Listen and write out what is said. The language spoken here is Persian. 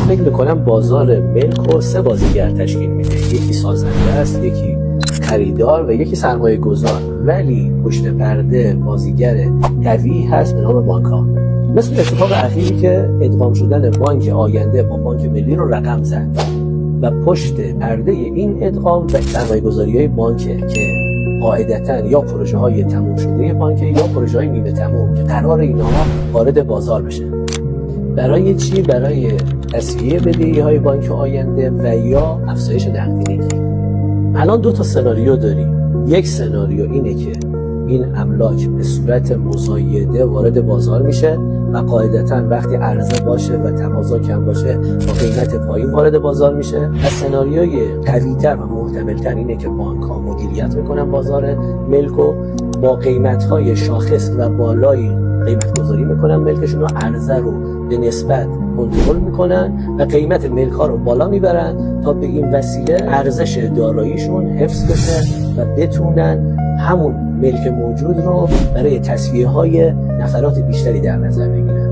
فکر میکنم بازار ملک رو 3 بازیگر تشکیل میده. یکی سازنده است، یکی خریدار و یکی سرمایه گذار، ولی پشت پرده بازیگر قوی هست به نام بانک ها. مثل اتفاق اخیری که ادغام شدن بانک آینده با بانک ملی رو رقم زد و پشت پرده این ادغام و سرمایه گذاری های بانکه که قاعدتاً یا پروژه های تموم شده بانکه یا پروژه های نیمه تموم که قرار اینها وارد بازار بشه. برای چی؟ برای تسویه بدهی های بانک آینده و یا افزایش نقدینگی. الان 2 تا سناریو داریم. یک سناریو اینه که این املاک به صورت مزایده وارد بازار میشه و قاعدتاً وقتی عرضه باشه و تقاضا کم باشه با قیمت پایین وارد بازار میشه. و سناریوی قوی‌تر و محتمل‌تر اینه که بانک‌ها مدیریت میکنن بازار ملک و با قیمت‌های شاخص و بالایی قیمت گذاری میکنن ملکشون و عرضه رو به نسبت کنترل میکنن و قیمت ملک ها رو بالا میبرن تا به این وسیله ارزش داراییشون حفظ بشه و بتونن همون ملک موجود رو برای تسویه های نفرات بیشتری در نظر بگیرن.